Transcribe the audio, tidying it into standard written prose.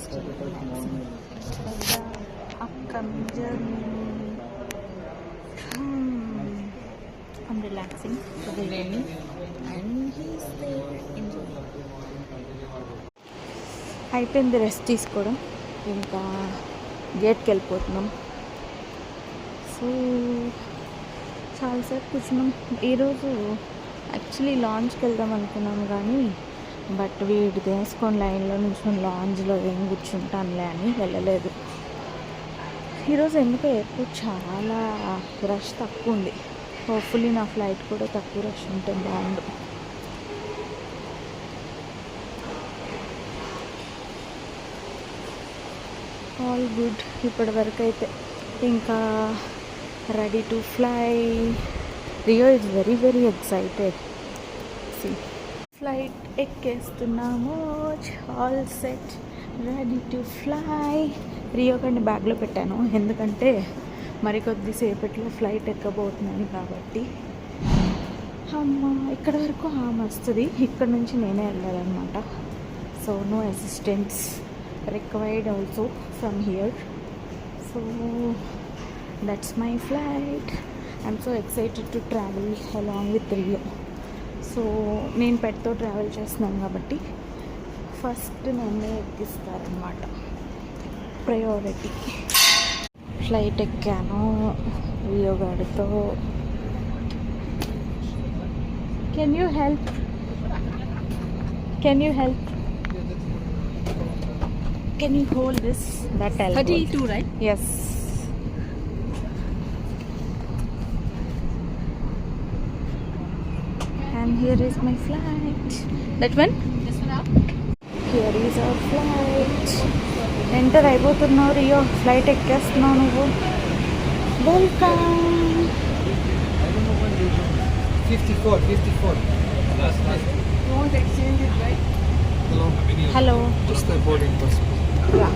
still relaxing for the upcoming journey. I'm relaxing for the journey and he's there enjoying. అయిపోయింది rest తీసుకోవడం, ఇంకా గేట్కి వెళ్ళిపోతున్నాం. So చాలాసేపు కూర్చున్నాం. ఈరోజు యాక్చువల్లీ లాంచ్కి వెళ్దాం అనుకున్నాం కానీ బట్ వీడి తీసుకొని లైన్లో నుంచి లాంజ్లో ఏం కూర్చుంటానులే అని వెళ్ళలేదు. ఈరోజు ఎందుకో ఎయిర్పోర్ట్ చాలా రష్ తక్కువ ఉంది. హోప్ఫుల్లీ నా ఫ్లైట్ కూడా తక్కువ రష్ ఉంటే బాగుండు. ఆల్ గుడ్ ఇప్పటి వరకు అయితే. ఇంకా ready to fly. Rio is very very excited. Flight ఎక్కేస్తున్నాము. All set, ready to fly. Rio కంటే బ్యాగ్లో పెట్టాను ఎందుకంటే మరి కొద్దిసేపట్లో ఫ్లైట్ ఎక్కబోతున్నాను కాబట్టి. అమ్మ ఇక్కడ వరకు ఆమె వస్తుంది, ఇక్కడ నుంచి నేనే వెళ్ళాలన్నమాట. So no assistants required also from here. So that's my flight. I'm so excited to travel along with Rio. So నేను పెట్తో ట్రావెల్ చేస్తున్నాను కాబట్టి ఫస్ట్ నన్నే ఎక్కిస్తారనమాట, ప్రయారిటీ. ఫ్లైట్ ఎక్కాను రియో గాడితో. Can you help? Can you hold this? That elbow. 32, right? Yes. And here is my flight. That one? This one up? Here is our flight. Enter అయిపోతున్నావు Rio. ఫ్లైట్ ఎక్కేస్తున్నావు నువ్వు. Welcome. 54. You want to exchange it, right? Hello. Hello. Just the boarding pass. Yeah.